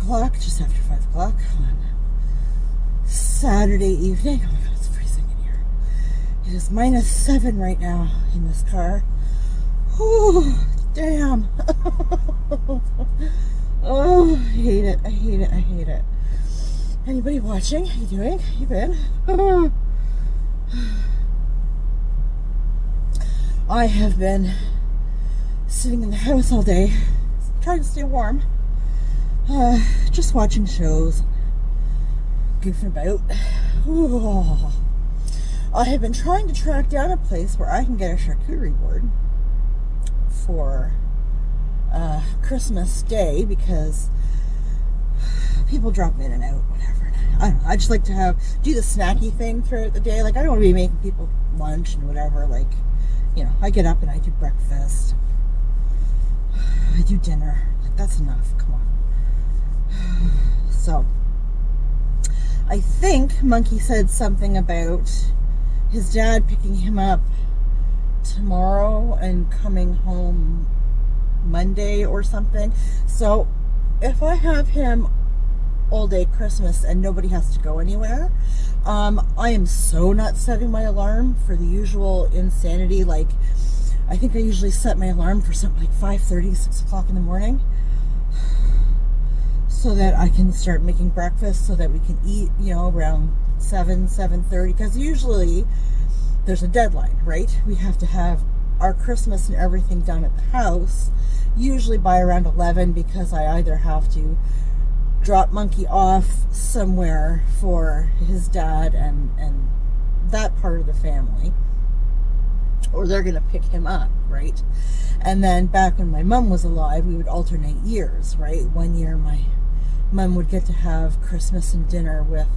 o'clock, just after 5 o'clock on Saturday evening. Oh my god, it's freezing in here. It is -7 right now in this car. Oh, damn. Oh, I hate it. I hate it. I hate it. Anybody watching? How you doing? How you been? Oh. I have been sitting in the house all day, trying to stay warm. Just watching shows, goofing about. Ooh. I have been trying to track down a place where I can get a charcuterie board for Christmas Day, because people drop in and out, whatever. I don't know, I just like to do the snacky thing throughout the day. Like, I don't want to be making people lunch and whatever. Like, you know, I get up and I do breakfast. I do dinner. Like, that's enough. Come on. So, I think Monkey said something about his dad picking him up tomorrow and coming home Monday or something. So, if I have him all day Christmas and nobody has to go anywhere, I am so not setting my alarm for the usual insanity. Like, I think I usually set my alarm for something like 5:30, 6 o'clock in the morning, so that I can start making breakfast, so that we can eat, you know, around 7:30, because usually there's a deadline, right? We have to have our Christmas and everything done at the house, usually by around 11, because I either have to drop Monkey off somewhere for his dad and that part of the family, or they're going to pick him up, right? And then back when my mom was alive, we would alternate years, right? One year my mom would get to have Christmas and dinner with,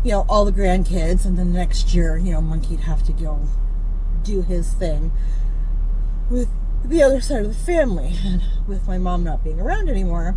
you know, all the grandkids, and then the next year, you know, Monkey'd have to go do his thing with the other side of the family. And with my mom not being around anymore,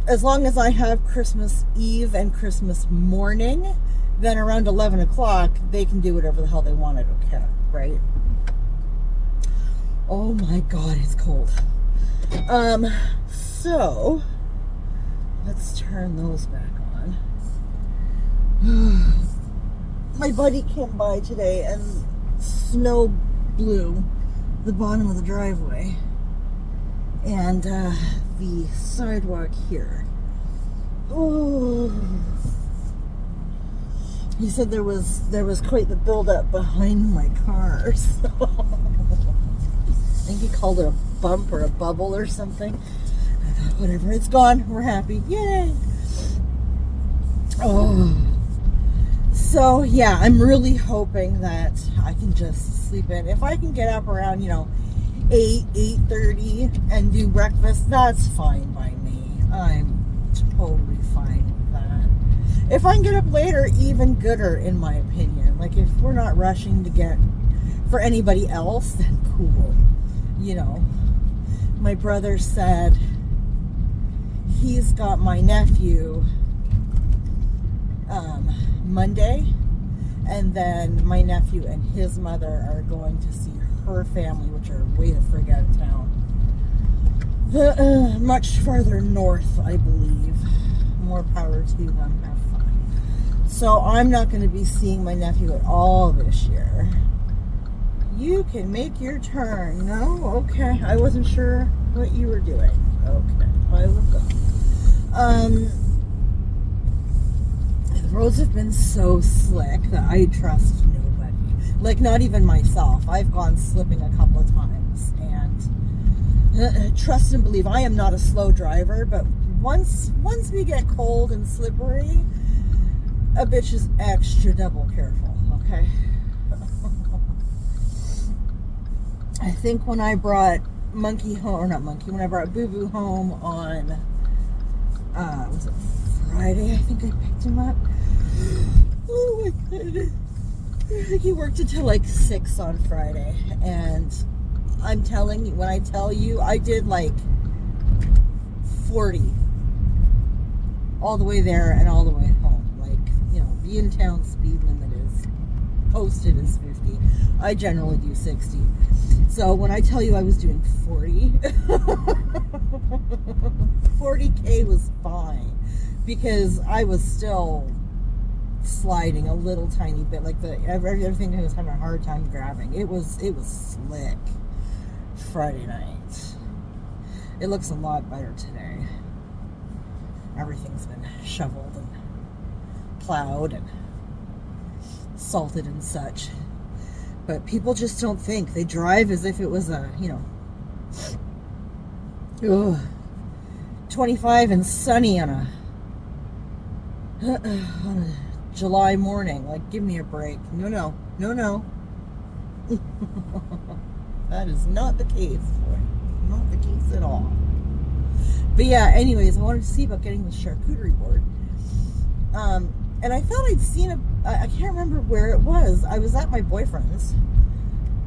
as long as I have Christmas Eve and Christmas morning, then around 11 o'clock, they can do whatever the hell they want. I don't care, right? Oh my god, it's cold. So, let's turn those back on. My buddy came by today and snow blew the bottom of the driveway and the sidewalk here. Oh, he said there was quite the buildup behind my car. So I think he called it a bump or a bubble or something. I thought, whatever, it's gone. We're happy. Yay! Oh. So, yeah, I'm really hoping that I can just sleep in. If I can get up around, 8:30 and do breakfast, that's fine by me. I'm totally fine with that. If I can get up later, even gooder, in my opinion. Like, if we're not rushing to get for anybody else, then cool. My brother said he's got my nephew Monday, and then my nephew and his mother are going to see her family, which are way the frig out of town. Much farther north, I believe. More power to them. Have fun. So I'm not going to be seeing my nephew at all this year. You can make your turn. No? Okay. I wasn't sure what you were doing. Okay. I will go. The roads have been so slick that I trust nobody. Like, not even myself. I've gone slipping a couple of times. And trust and believe, I am not a slow driver, but once we get cold and slippery, a bitch is extra double careful, okay? I think when I brought Monkey home, or not Monkey, when I brought Boo Boo home on, was it Friday? I think I picked him up. Oh my goodness. He worked until like 6 on Friday, and I'm telling you, when I tell you, I did like 40 all the way there and all the way home. Like, the in-town speed limit is posted as 50. I generally do 60. So when I tell you I was doing 40, 40K was fine because I was still sliding a little tiny bit. Like everything I was having a hard time grabbing. It was slick Friday night. It looks a lot better today. Everything's been shoveled and plowed and salted and such. But people just don't think. They drive as if it was a, 25 and sunny on a July morning. Like, give me a break. No. That is not the case, boy. Not the case at all. But yeah, anyways, I wanted to see about getting the charcuterie board. And I thought I'd seen I can't remember where it was. I was at my boyfriend's,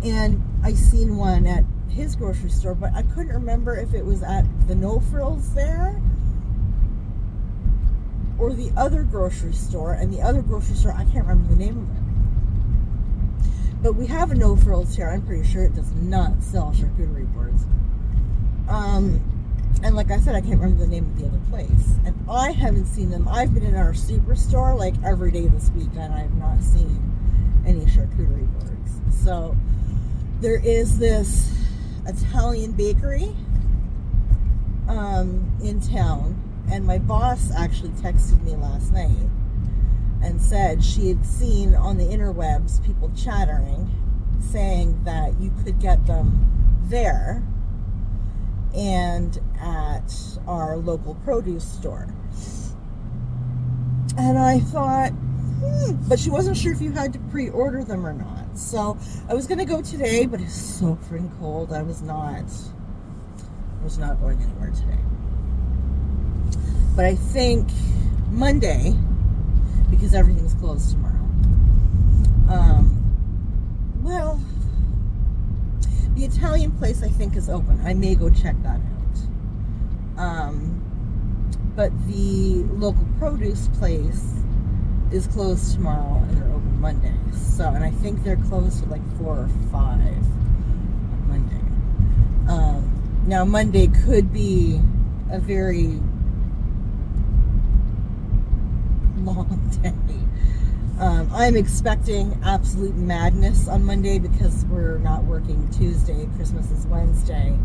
and I seen one at his grocery store, but I couldn't remember if it was at the No Frills there or the other grocery store. And the other grocery store, I can't remember the name of it. But we have a No Frills here. I'm pretty sure it does not sell charcuterie boards. And like I said, I can't remember the name of the other place. And I haven't seen them. I've been in our superstore like every day this week, and I have not seen any charcuterie boards. So there is this Italian bakery in town, and my boss actually texted me last night and said she had seen on the interwebs people chattering, saying that you could get them there and at our local produce store. And I thought, but she wasn't sure if you had to pre-order them or not. So I was gonna go today, but it's so freaking cold. I was not going anywhere today. But I think Monday, because everything's closed tomorrow. The Italian place I think is open. I may go check that out. But the local produce place is closed tomorrow, and they're open Monday. So, and I think they're closed at like 4 or 5 on Monday. Now Monday could be a very long day. I'm expecting absolute madness on Monday because we're not working Tuesday. Christmas is Wednesday.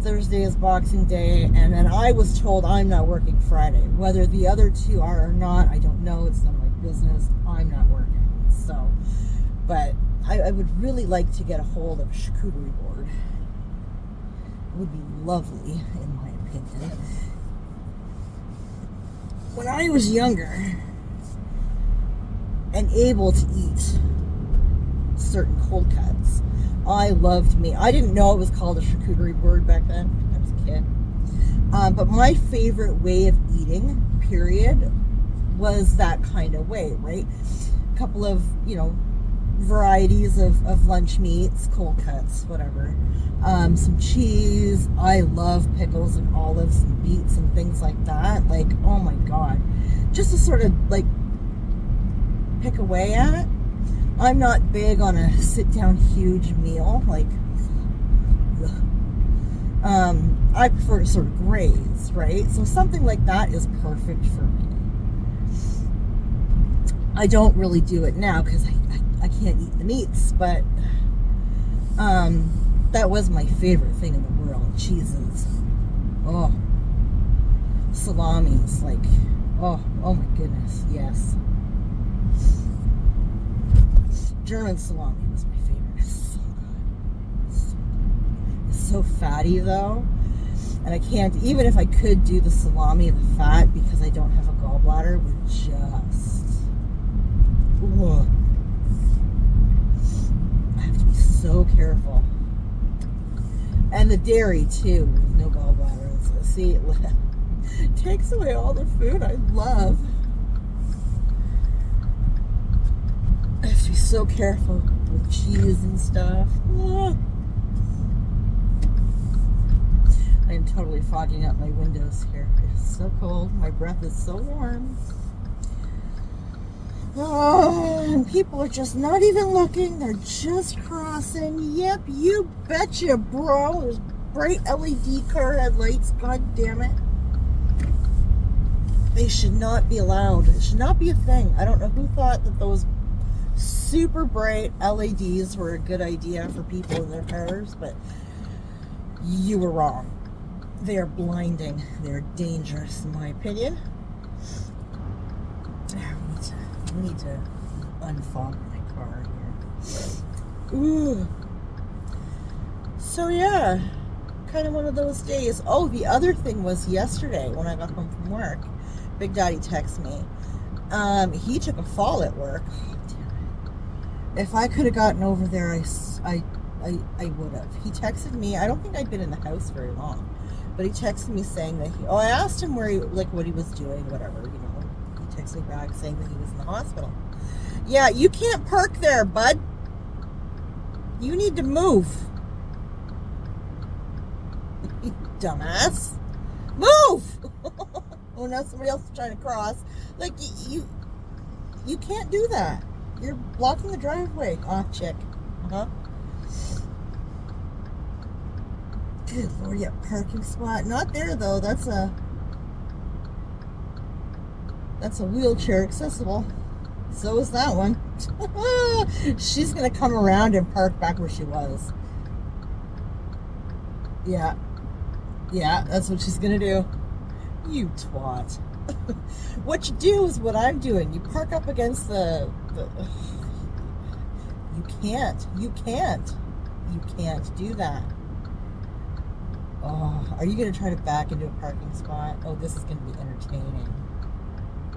Thursday is Boxing Day, and then I was told I'm not working Friday. Whether the other two are or not, I don't know. It's none of my business. I'm not working. So, but I would really like to get a hold of a charcuterie board. It would be lovely, in my opinion. When I was younger and able to eat certain cold cuts, I loved meat. I didn't know it was called a charcuterie board back then. I was a kid. But my favorite way of eating, period, was that kind of way, right? A couple of, varieties of lunch meats, cold cuts, whatever. Some cheese. I love pickles and olives and beets and things like that. Like, oh my God. Just to sort of like pick away at. I'm not big on a sit down huge meal. Like, I prefer to sort of graze, right? So something like that is perfect for me. I don't really do it now because I can't eat the meats, but that was my favorite thing in the world. Cheeses. Oh. Salamis. Like, oh my goodness. Yes. German salami was my favorite. It's so good. It's so fatty though. And I can't, even if I could do the salami, the fat, because I don't have a gallbladder, would just... Ugh. I have to be so careful. And the dairy too, with no gallbladder. See, it takes away all the food I love. I have to be so careful with cheese and stuff. Ugh. I am totally fogging up my windows here. It's so cold. My breath is so warm. Oh, and people are just not even looking. They're just crossing. Yep, you betcha, bro. There's bright LED car headlights. God damn it. They should not be allowed. It should not be a thing. I don't know who thought that those super bright LEDs were a good idea for people in their cars, but you were wrong. They are blinding. They're dangerous, in my opinion. We need to unfog my car here. Ooh. So yeah, kind of one of those days. Oh, the other thing was yesterday when I got home from work, Big Daddy texted me. He took a fall at work. Oh, damn it. If I could have gotten over there, I would have. He texted me. I don't think I'd been in the house very long, but he texted me saying that I asked him where what he was doing, whatever, you know. He texted me back saying that he was in the hospital. Yeah, you can't park there, bud. You need to move. You dumbass. Move! Oh, now somebody else is trying to cross. Like, you can't do that. You're blocking the driveway. Oh, chick. Uh-huh. Good Lord, yeah, parking spot. Not there, though. That's a wheelchair accessible. So is that one. She's going to come around and park back where she was. Yeah. Yeah, that's what she's going to do. You twat. What you do is what I'm doing. You park up against the You can't do that. Oh, are you going to try to back into a parking spot? Oh, this is going to be entertaining.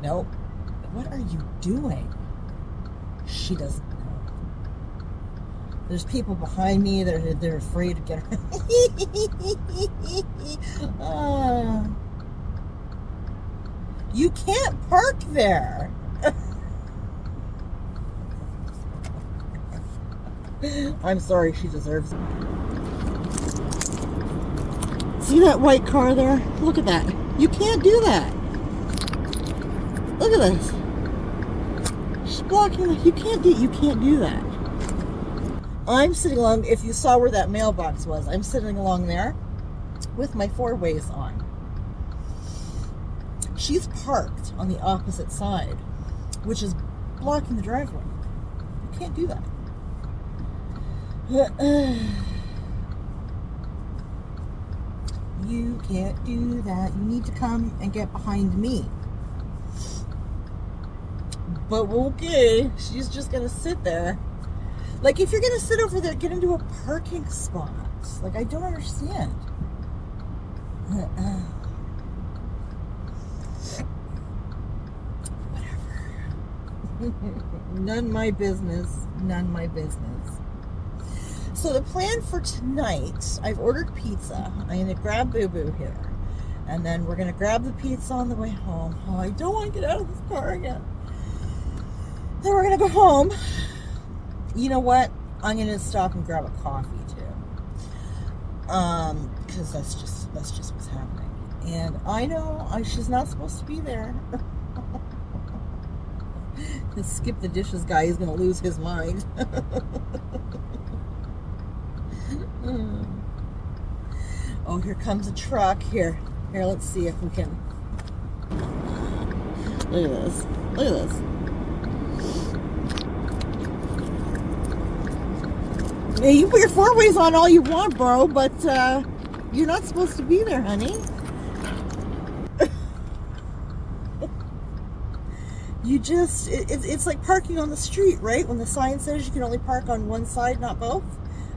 Nope. What are you doing? She doesn't know. There's people behind me that they're afraid to get her. You can't park there. I'm sorry, she deserves it. See that white car there? Look at that. You can't do that. Look at this. She's blocking the, you can't do that. I'm sitting along, if you saw where that mailbox was, I'm sitting along there with my 4-ways on. She's parked on the opposite side, which is blocking the driveway. You can't do that. You can't do that. You need to come and get behind me. But okay, she's just gonna sit there. Like, if you're gonna sit over there, get into a parking spot. Like, I don't understand. Whatever. None my business. None my business. So the plan for tonight, I've ordered pizza. I'm gonna grab Boo Boo here. And then we're gonna grab the pizza on the way home. Oh, I don't want to get out of this car again. Then we're gonna go home. You know what? I'm gonna stop and grab a coffee too. Because that's just what's happening. And I know she's not supposed to be there. The skip the dishes guy is gonna lose his mind. Oh, here comes a truck. Here, let's see if we can. Look at this. Look at this. Yeah, you put your 4-ways on all you want, bro, but you're not supposed to be there, honey. You just, it's like parking on the street, right? When the sign says you can only park on one side, not both.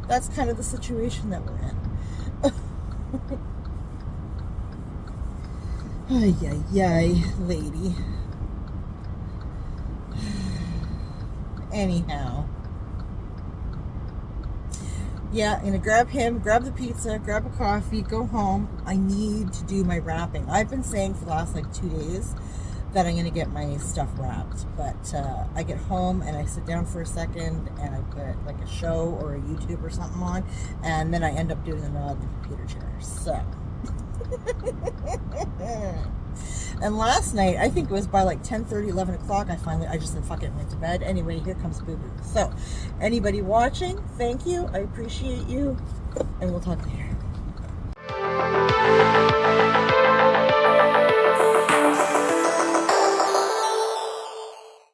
That's kind of the situation that we're in. Ay, ay, ay, lady. Anyhow. Yeah, I'm going to grab him, grab the pizza, grab a coffee, go home. I need to do my wrapping. I've been saying for the last, 2 days that I'm going to get my stuff wrapped. But I get home and I sit down for a second and I put, a show or a YouTube or something on. And then I end up doing it on the computer chair. So. And last night, I think it was by like 10:30, 11 o'clock, I just said, fuck it, went to bed. Anyway, here comes Boo Boo. So, anybody watching, thank you. I appreciate you. And we'll talk later.